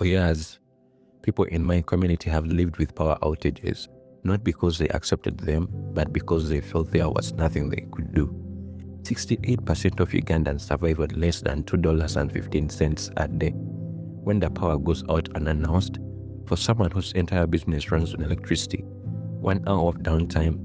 For years, people in my community have lived with power outages, not because they accepted them, but because they felt there was nothing they could do. 68% of Ugandans survive on less than $2.15 a day. When the power goes out unannounced, for someone whose entire business runs on electricity, 1 hour of downtime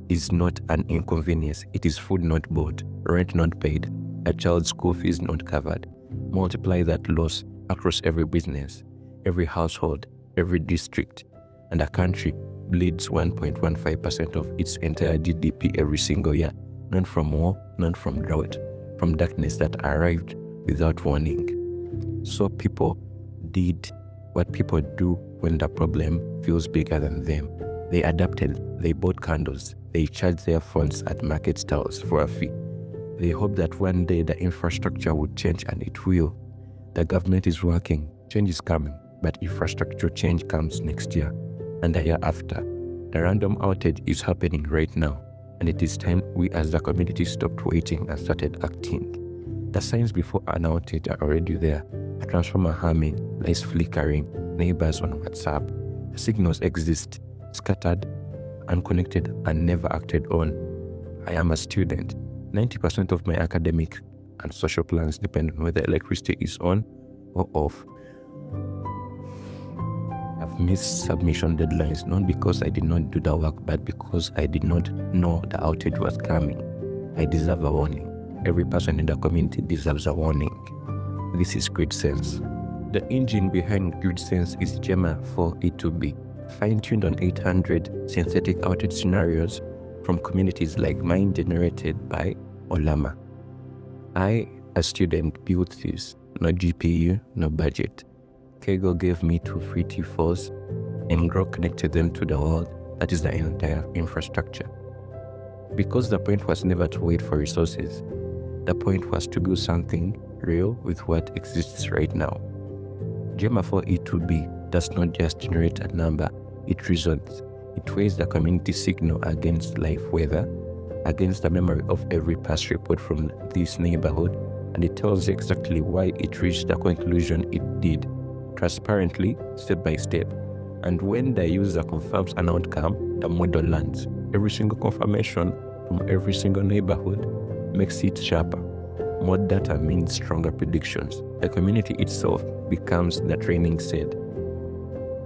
is not an inconvenience. It is food not bought, rent not paid, a child's school fees not covered. Multiply that loss across every business, every household, every district, and a country bleeds 1.15% of its entire GDP every single year, not from war, not from drought, from darkness that arrived without warning. So people did what people do when the problem feels bigger than them. They adapted, they bought candles, they charged their phones at market stalls for a fee. They hope that one day the infrastructure would change, and it will. The government is working, change is coming, but infrastructure change comes next year and the year after. The random outage is happening right now, and it is time we as the community stopped waiting and started acting. The signs before an outage are already there. A transformer humming, lights flickering, neighbors on WhatsApp. The signals exist, scattered, unconnected, and never acted on. I am a student. 90% of my academic and social plans depend on whether electricity is on or off. I've missed submission deadlines not because I did not do the work, but because I did not know the outage was coming. I deserve a warning. Every person in the community deserves a warning. This is GridSense. The engine behind GridSense is Gemma 4E2B, fine-tuned on 800 synthetic outage scenarios from communities like mine generated by Olama. I, a student, built this. No GPU, no budget. Kego gave me 2 free T4s and Grow connected them to the world. That is the entire infrastructure. Because the point was never to wait for resources. The point was to build something real with what exists right now. Gemma 4E2B does not just generate a number, it reasons. It weighs the community signal against life weather, against the memory of every past report from this neighborhood, and it tells you exactly why it reached the conclusion it did, transparently, step by step. And when the user confirms an outcome, the model lands. Every single confirmation from every single neighborhood makes it sharper. More data means stronger predictions. The community itself becomes the training set.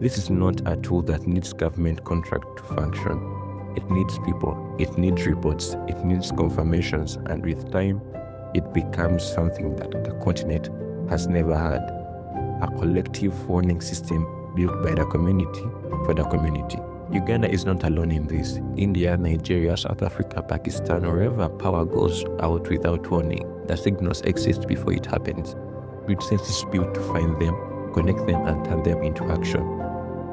This is not a tool that needs government contract to function. It needs people, it needs reports, it needs confirmations, and with time, it becomes something that the continent has never had. A collective warning system built by the community for the community. Uganda is not alone in this. India, Nigeria, South Africa, Pakistan, wherever power goes out without warning, the signals exist before it happens. GridSense is built to find them, connect them, and turn them into action.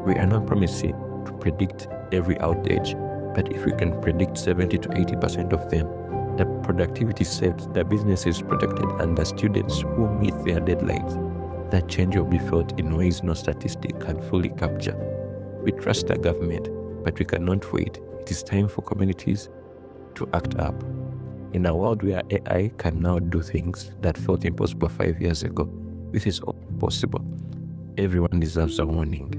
We are not promising to predict every outage, but if we can predict 70 to 80% of them, the productivity saved, the business is protected, and the students who meet their deadlines, that change will be felt in ways no statistic can fully capture. We trust the government, but we cannot wait. It is time for communities to act up. In a world where AI can now do things that felt impossible 5 years ago, this is all possible. Everyone deserves a warning.